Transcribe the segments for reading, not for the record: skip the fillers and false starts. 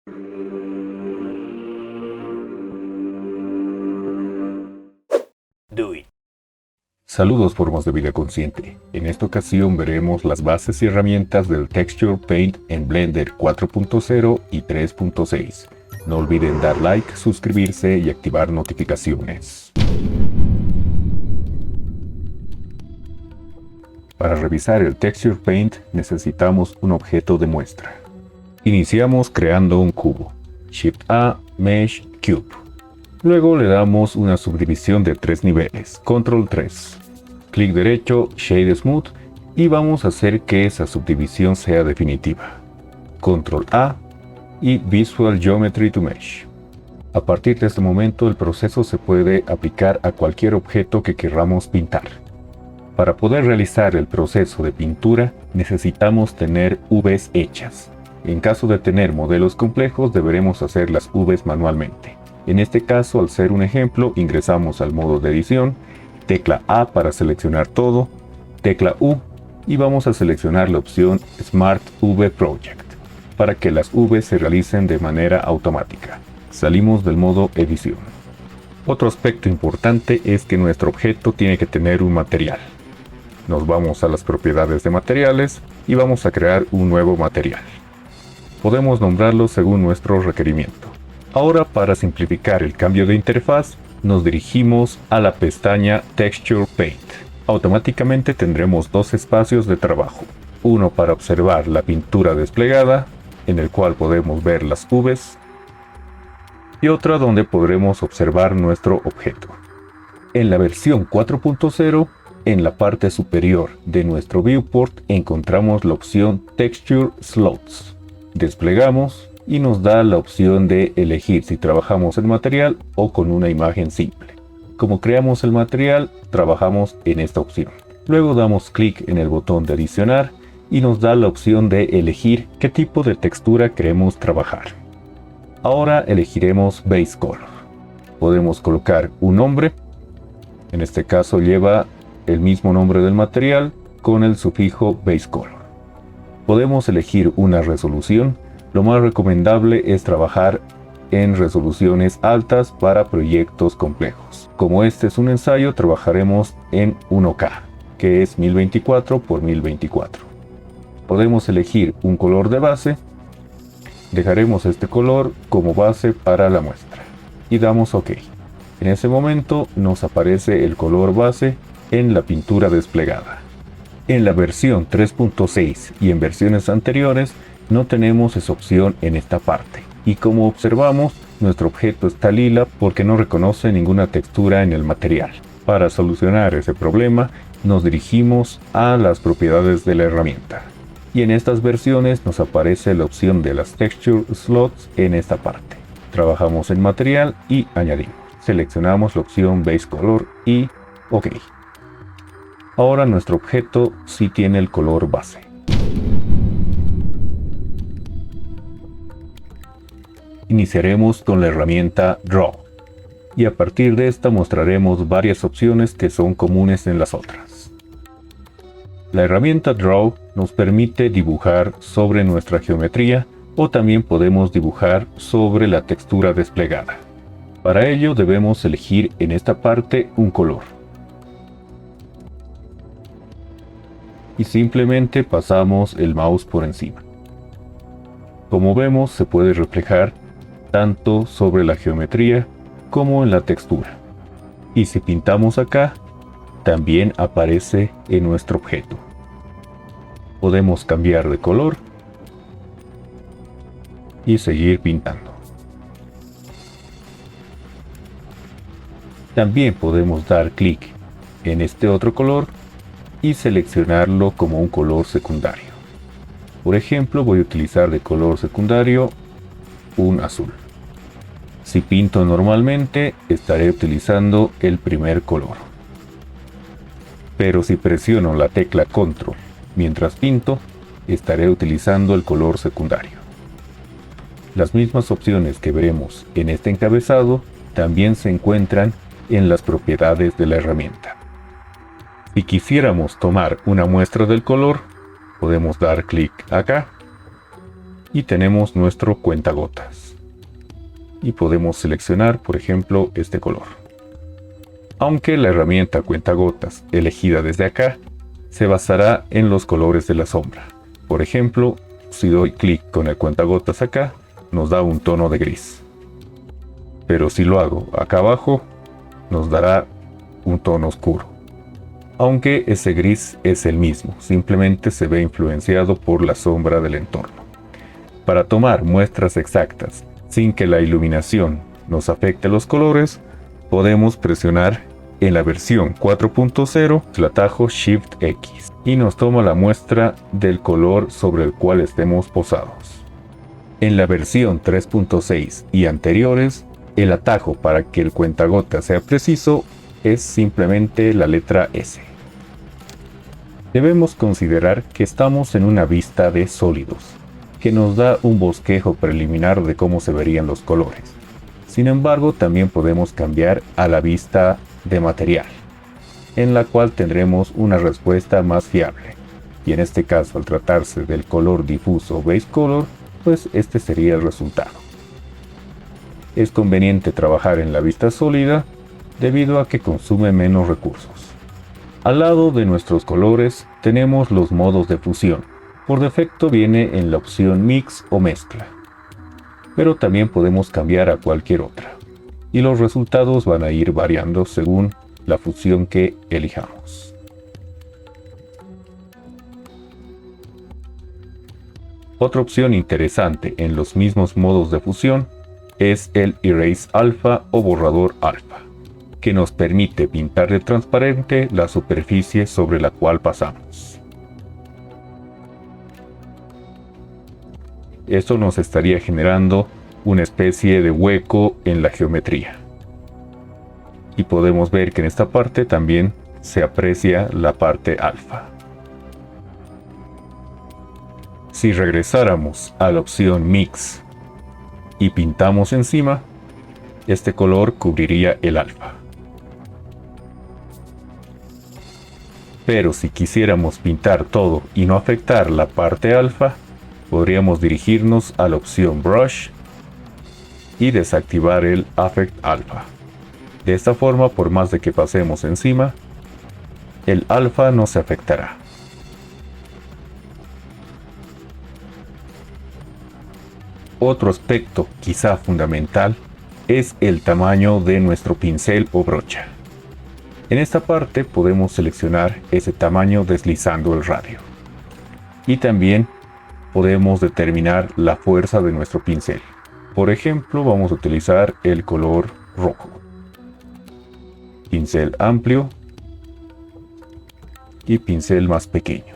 Do it. Saludos formas de vida consciente. En esta ocasión veremos las bases y herramientas del Texture Paint en Blender 4.0 y 3.6. No olviden dar like, suscribirse y activar notificaciones. Para revisar el Texture Paint necesitamos un objeto de muestra. Iniciamos creando un cubo. Shift A, Mesh, Cube. Luego le damos una subdivisión de 3 niveles, Control 3. Clic derecho, Shade Smooth y vamos a hacer que esa subdivisión sea definitiva. Control A y Visual Geometry to Mesh. A partir de este momento el proceso se puede aplicar a cualquier objeto que queramos pintar. Para poder realizar el proceso de pintura necesitamos tener Vs hechas. En caso de tener modelos complejos deberemos hacer las Vs manualmente. En este caso, al ser un ejemplo, ingresamos al modo de edición, tecla A para seleccionar todo, tecla U y vamos a seleccionar la opción Smart V Project para que las Vs se realicen de manera automática. Salimos del modo edición. Otro aspecto importante es que nuestro objeto tiene que tener un material. Nos vamos a las propiedades de materiales y vamos a crear un nuevo material. Podemos nombrarlo según nuestro requerimiento. Ahora, para simplificar el cambio de interfaz, nos dirigimos a la pestaña Texture Paint. Automáticamente tendremos dos espacios de trabajo. Uno para observar la pintura desplegada, en el cual podemos ver las Vs, y otra donde podremos observar nuestro objeto. En la versión 4.0, en la parte superior de nuestro viewport encontramos la opción Texture Slots. Desplegamos y nos da la opción de elegir si trabajamos el material o con una imagen simple. Como creamos el material, trabajamos en esta opción. Luego damos clic en el botón de adicionar y nos da la opción de elegir qué tipo de textura queremos trabajar. Ahora elegiremos Base Color. Podemos colocar un nombre. En este caso lleva el mismo nombre del material con el sufijo Base Color. Podemos elegir una resolución. Lo más recomendable es trabajar en resoluciones altas para proyectos complejos. Como este es un ensayo, trabajaremos en 1K, que es 1024 x 1024. Podemos elegir un color de base. Dejaremos este color como base para la muestra. Y damos OK. En ese momento nos aparece el color base en la pintura desplegada. En la versión 3.6 y en versiones anteriores, no tenemos esa opción en esta parte. Y como observamos, nuestro objeto está lila porque no reconoce ninguna textura en el material. Para solucionar ese problema, nos dirigimos a las propiedades de la herramienta. Y en estas versiones nos aparece la opción de las Texture Slots en esta parte. Trabajamos en material y añadimos. Seleccionamos la opción Base Color y OK. Ahora nuestro objeto sí tiene el color base. Iniciaremos con la herramienta Draw y a partir de esta mostraremos varias opciones que son comunes en las otras. La herramienta Draw nos permite dibujar sobre nuestra geometría o también podemos dibujar sobre la textura desplegada. Para ello debemos elegir en esta parte un color y simplemente pasamos el mouse por encima. Como vemos, se puede reflejar tanto sobre la geometría como en la textura. Y si pintamos acá, también aparece en nuestro objeto. Podemos cambiar de color y seguir pintando. También podemos dar clic en este otro color y seleccionarlo como un color secundario. Por ejemplo, voy a utilizar de color secundario un azul. Si pinto normalmente, estaré utilizando el primer color. Pero si presiono la tecla Control mientras pinto, estaré utilizando el color secundario. Las mismas opciones que veremos en este encabezado también se encuentran en las propiedades de la herramienta. Si quisiéramos tomar una muestra del color, podemos dar clic acá y tenemos nuestro cuentagotas. Y podemos seleccionar, por ejemplo, este color. Aunque la herramienta cuentagotas elegida desde acá se basará en los colores de la sombra. Por ejemplo, si doy clic con el cuentagotas acá, nos da un tono de gris. Pero si lo hago acá abajo, nos dará un tono oscuro. Aunque ese gris es el mismo, simplemente se ve influenciado por la sombra del entorno. Para tomar muestras exactas, sin que la iluminación nos afecte los colores, podemos presionar en la versión 4.0 el atajo Shift X y nos toma la muestra del color sobre el cual estemos posados. En la versión 3.6 y anteriores, el atajo para que el cuentagotas sea preciso es simplemente la letra S. Debemos considerar que estamos en una vista de sólidos, que nos da un bosquejo preliminar de cómo se verían los colores. Sin embargo, también podemos cambiar a la vista de material, en la cual tendremos una respuesta más fiable. Y en este caso, al tratarse del color difuso base color, pues este sería el resultado. Es conveniente trabajar en la vista sólida debido a que consume menos recursos. Al lado de nuestros colores tenemos los modos de fusión. Por defecto viene en la opción Mix o Mezcla, pero también podemos cambiar a cualquier otra, y los resultados van a ir variando según la fusión que elijamos. Otra opción interesante en los mismos modos de fusión es el Erase Alpha o borrador alfa, que nos permite pintar de transparente la superficie sobre la cual pasamos. Esto nos estaría generando una especie de hueco en la geometría. Y podemos ver que en esta parte también se aprecia la parte alfa. Si regresáramos a la opción Mix y pintamos encima, este color cubriría el alfa. Pero si quisiéramos pintar todo y no afectar la parte alfa, podríamos dirigirnos a la opción Brush y desactivar el Affect Alpha. De esta forma, por más de que pasemos encima, el alfa no se afectará. Otro aspecto, quizá fundamental, es el tamaño de nuestro pincel o brocha. En esta parte podemos seleccionar ese tamaño deslizando el radio. Y también podemos determinar la fuerza de nuestro pincel. Por ejemplo, vamos a utilizar el color rojo. Pincel amplio y pincel más pequeño.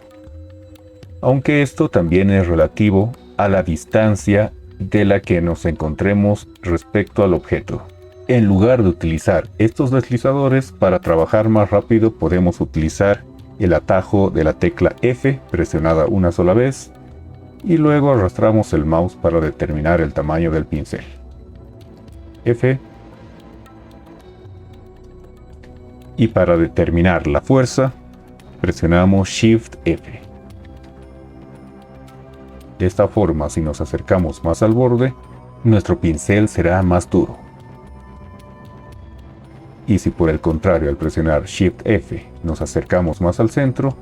Aunque esto también es relativo a la distancia de la que nos encontremos respecto al objeto. En lugar de utilizar estos deslizadores para trabajar más rápido, podemos utilizar el atajo de la tecla F presionada una sola vez y luego arrastramos el mouse para determinar el tamaño del pincel. F. Y para determinar la fuerza, presionamos Shift F. De esta forma, si nos acercamos más al borde, nuestro pincel será más duro. Y si por el contrario, al presionar Shift F nos acercamos más al centro,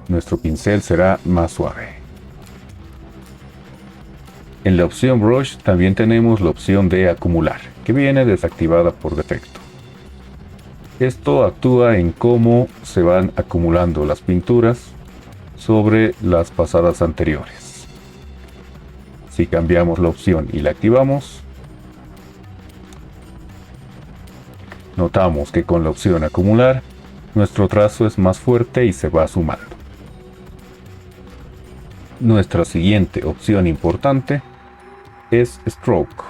nuestro pincel será más suave. En la opción Brush también tenemos la opción de acumular, que viene desactivada por defecto. Esto actúa en cómo se van acumulando las pinturas sobre las pasadas anteriores. Si cambiamos la opción y la activamos, notamos que con la opción acumular, nuestro trazo es más fuerte y se va sumando. Nuestra siguiente opción importante es Stroke.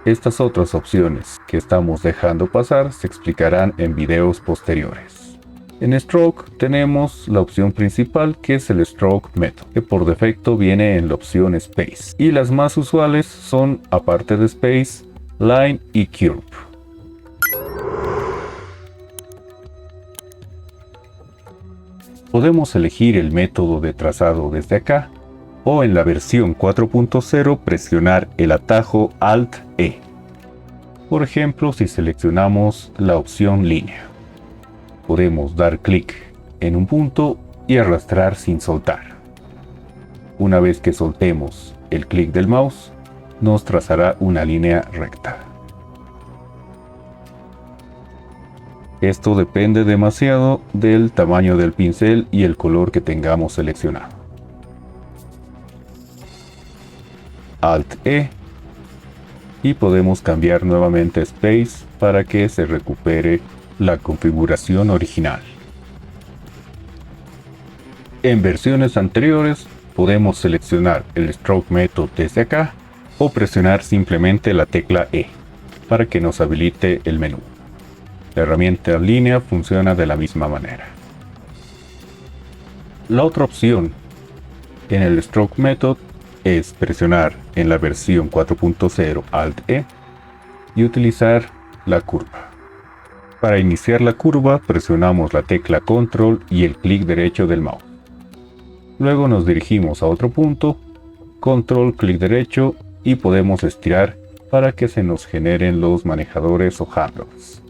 Estas otras opciones que estamos dejando pasar se explicarán en videos posteriores. En Stroke tenemos la opción principal, que es el Stroke Method, que por defecto viene en la opción Space. Y las más usuales son, aparte de Space, Line y Curve. Podemos elegir el método de trazado desde acá O en la versión 4.0 presionar el atajo Alt-E. Por ejemplo, si seleccionamos la opción línea, podemos dar clic en un punto y arrastrar sin soltar. Una vez que soltemos el clic del mouse, nos trazará una línea recta. Esto depende demasiado del tamaño del pincel y el color que tengamos seleccionado. Alt-E y podemos cambiar nuevamente Space para que se recupere la configuración original. En versiones anteriores podemos seleccionar el Stroke Method desde acá o presionar simplemente la tecla E para que nos habilite el menú. La herramienta en línea funciona de la misma manera. La otra opción en el Stroke Method es presionar en la versión 4.0 Alt-E y utilizar la curva. Para iniciar la curva presionamos la tecla Control y el clic derecho del mouse. Luego nos dirigimos a otro punto, Control, clic derecho y podemos estirar para que se nos generen los manejadores o handles.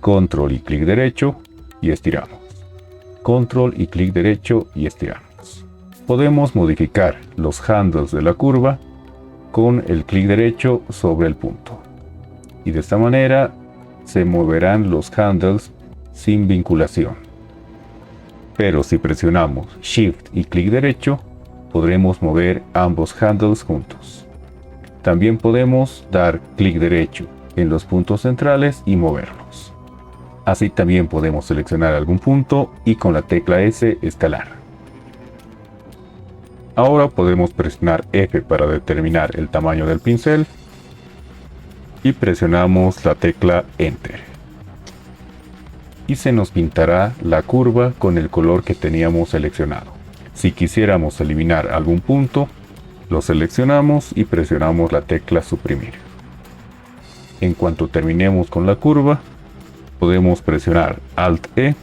Control y clic derecho y estiramos. Control y clic derecho y estiramos. Podemos modificar los handles de la curva con el clic derecho sobre el punto. Y de esta manera se moverán los handles sin vinculación. Pero si presionamos Shift y clic derecho, podremos mover ambos handles juntos. También podemos dar clic derecho en los puntos centrales y moverlos. Así también podemos seleccionar algún punto y con la tecla S escalar. Ahora podemos presionar F para determinar el tamaño del pincel y presionamos la tecla Enter. Y se nos pintará la curva con el color que teníamos seleccionado. Si quisiéramos eliminar algún punto, lo seleccionamos y presionamos la tecla Suprimir. En cuanto terminemos con la curva, podemos presionar Alt-E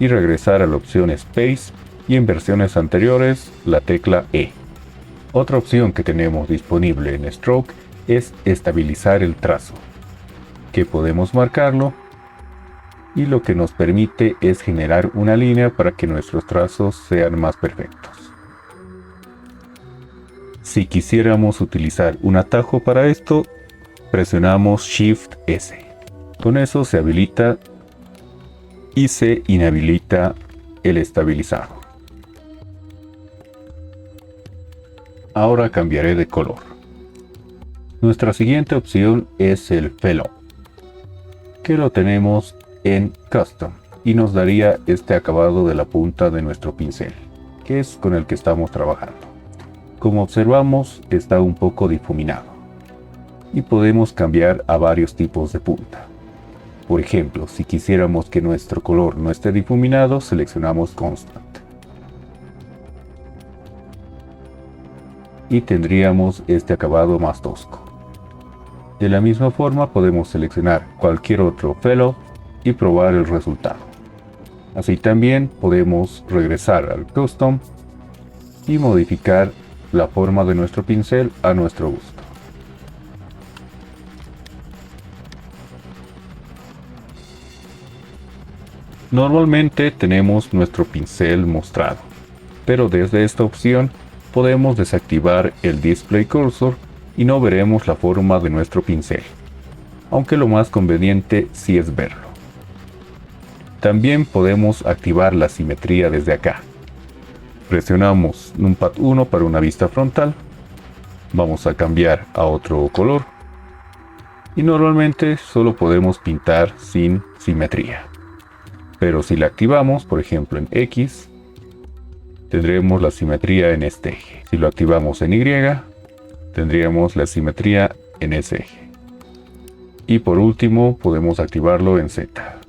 y regresar a la opción Space y en versiones anteriores la tecla E. Otra opción que tenemos disponible en Stroke es estabilizar el trazo, que podemos marcarlo y lo que nos permite es generar una línea para que nuestros trazos sean más perfectos. Si quisiéramos utilizar un atajo para esto, presionamos Shift S. Con eso se habilita y se inhabilita el estabilizado. Ahora cambiaré de color. Nuestra siguiente opción es el Fellow, que lo tenemos en Custom y nos daría este acabado de la punta de nuestro pincel, que es con el que estamos trabajando. Como observamos, está un poco difuminado y podemos cambiar a varios tipos de punta. Por ejemplo, si quisiéramos que nuestro color no esté difuminado, seleccionamos Constant. Y tendríamos este acabado más tosco. De la misma forma podemos seleccionar cualquier otro Fellow y probar el resultado. Así también podemos regresar al Custom y modificar la forma de nuestro pincel a nuestro gusto. Normalmente tenemos nuestro pincel mostrado, pero desde esta opción podemos desactivar el Display Cursor y no veremos la forma de nuestro pincel, aunque lo más conveniente sí es verlo. También podemos activar la simetría desde acá. Presionamos Numpad 1 para una vista frontal, vamos a cambiar a otro color y normalmente solo podemos pintar sin simetría. Pero si la activamos, por ejemplo en X, tendremos la simetría en este eje. Si lo activamos en Y, tendríamos la simetría en ese eje. Y por último, podemos activarlo en Z.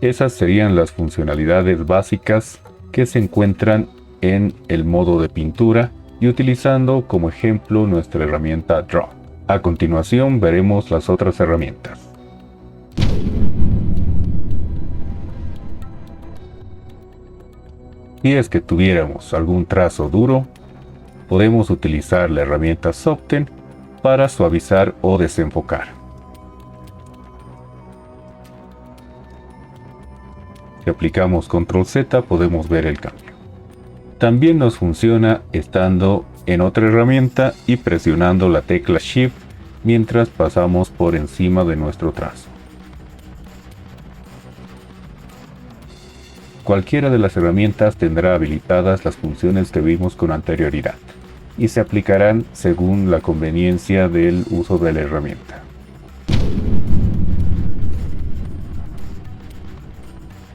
Esas serían las funcionalidades básicas que se encuentran en el modo de pintura y utilizando como ejemplo nuestra herramienta Draw. A continuación veremos las otras herramientas. Si es que tuviéramos algún trazo duro, podemos utilizar la herramienta Soften para suavizar o desenfocar. Si aplicamos Control Z podemos ver el cambio. También nos funciona estando en otra herramienta y presionando la tecla Shift mientras pasamos por encima de nuestro trazo. Cualquiera de las herramientas tendrá habilitadas las funciones que vimos con anterioridad y se aplicarán según la conveniencia del uso de la herramienta.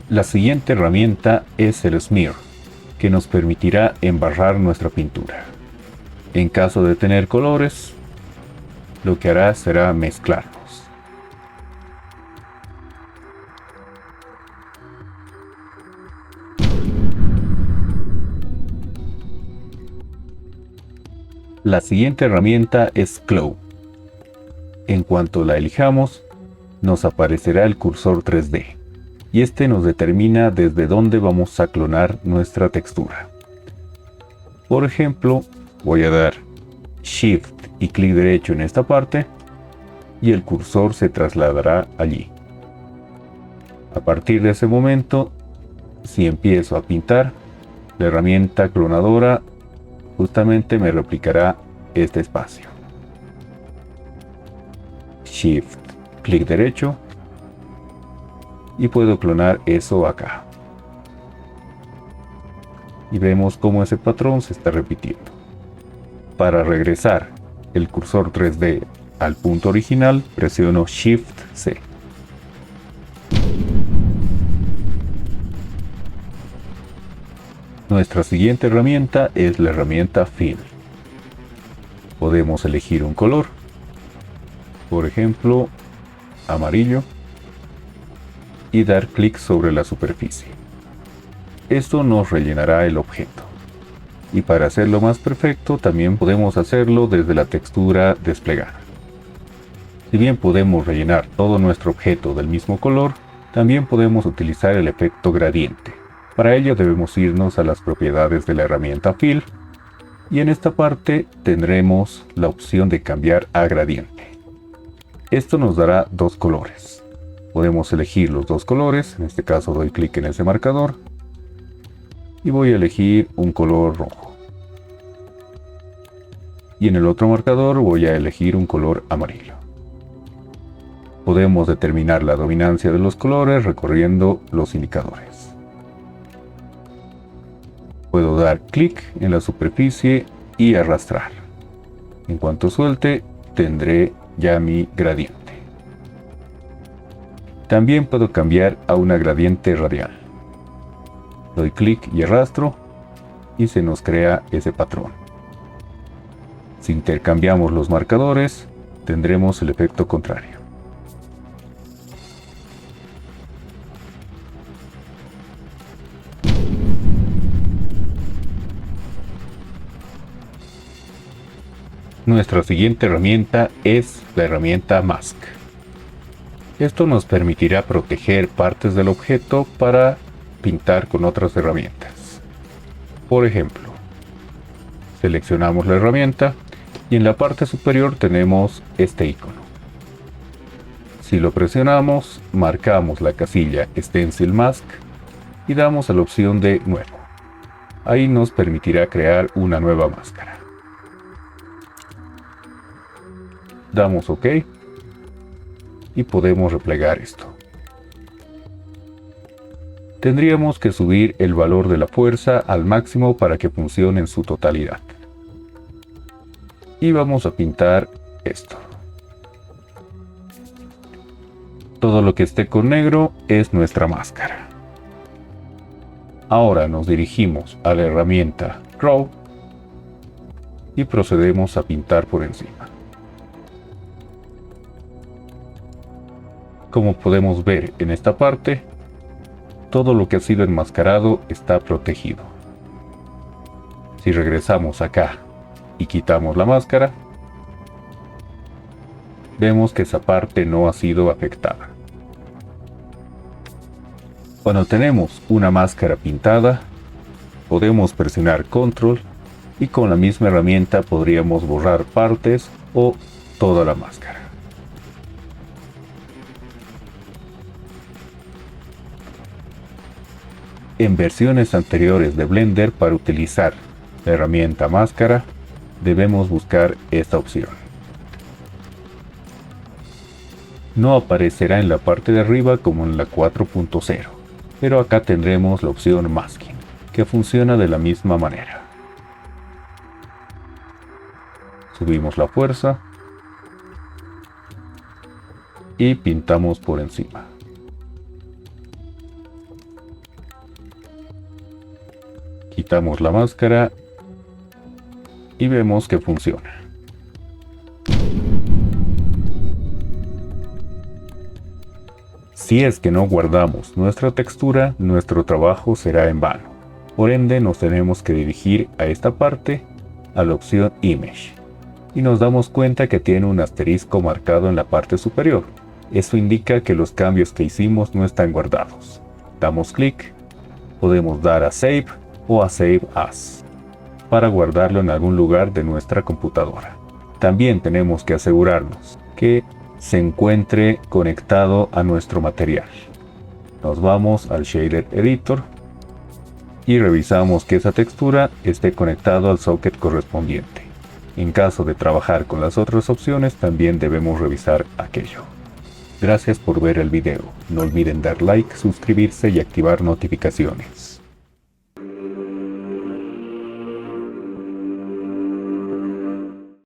La siguiente herramienta es el Smear, que nos permitirá embarrar nuestra pintura. En caso de tener colores, lo que hará será mezclarlos. La siguiente herramienta es Glow. En cuanto la elijamos, nos aparecerá el cursor 3D, y este nos determina desde dónde vamos a clonar nuestra textura. Por ejemplo, voy a dar Shift y clic derecho en esta parte, y el cursor se trasladará allí. A partir de ese momento, si empiezo a pintar, la herramienta clonadora justamente me replicará este espacio. Shift, clic derecho, y puedo clonar eso acá. Y vemos cómo ese patrón se está repitiendo. Para regresar el cursor 3D al punto original, presiono Shift C. Nuestra siguiente herramienta es la herramienta Fill. Podemos elegir un color, por ejemplo, amarillo, y dar clic sobre la superficie. Esto nos rellenará el objeto. Y para hacerlo más perfecto, también podemos hacerlo desde la textura desplegada. Si bien podemos rellenar todo nuestro objeto del mismo color, también podemos utilizar el efecto gradiente. Para ello debemos irnos a las propiedades de la herramienta Fill, y en esta parte tendremos la opción de cambiar a gradiente. Esto nos dará dos colores. Podemos elegir los dos colores, en este caso doy clic en ese marcador, y voy a elegir un color rojo. Y en el otro marcador voy a elegir un color amarillo. Podemos determinar la dominancia de los colores recorriendo los indicadores. Puedo dar clic en la superficie y arrastrar. En cuanto suelte, tendré ya mi gradiente. También puedo cambiar a una gradiente radial. Doy clic y arrastro y se nos crea ese patrón. Si intercambiamos los marcadores, tendremos el efecto contrario. Nuestra siguiente herramienta es la herramienta Mask. Esto nos permitirá proteger partes del objeto para pintar con otras herramientas. Por ejemplo, seleccionamos la herramienta y en la parte superior tenemos este icono. Si lo presionamos, marcamos la casilla Stencil Mask y damos a la opción de Nuevo. Ahí nos permitirá crear una nueva máscara. Damos OK y podemos replegar esto. Tendríamos que subir el valor de la fuerza al máximo para que funcione en su totalidad. Y vamos a pintar esto. Todo lo que esté con negro es nuestra máscara. Ahora nos dirigimos a la herramienta Draw y procedemos a pintar por encima. Como podemos ver en esta parte, todo lo que ha sido enmascarado está protegido. Si regresamos acá y quitamos la máscara, vemos que esa parte no ha sido afectada. Cuando tenemos una máscara pintada, Podemos presionar Control y con la misma herramienta podríamos borrar partes o toda la máscara. En versiones anteriores de Blender, para utilizar la herramienta máscara, debemos buscar esta opción. No aparecerá en la parte de arriba como en la 4.0, pero acá tendremos la opción Masking, que funciona de la misma manera. Subimos la fuerza y pintamos por encima. Quitamos la máscara y vemos que funciona. Si es que no guardamos nuestra textura, nuestro trabajo será en vano. Por ende, nos tenemos que dirigir a esta parte, a la opción Image. Y nos damos cuenta que tiene un asterisco marcado en la parte superior. Eso indica que los cambios que hicimos no están guardados. Damos clic, podemos dar a Save o a Save As, para guardarlo en algún lugar de nuestra computadora. También tenemos que asegurarnos que se encuentre conectado a nuestro material. Nos vamos al Shader Editor y revisamos que esa textura esté conectado al socket correspondiente. En caso de trabajar con las otras opciones, también debemos revisar aquello. Gracias por ver el video. No olviden dar like, suscribirse y activar notificaciones.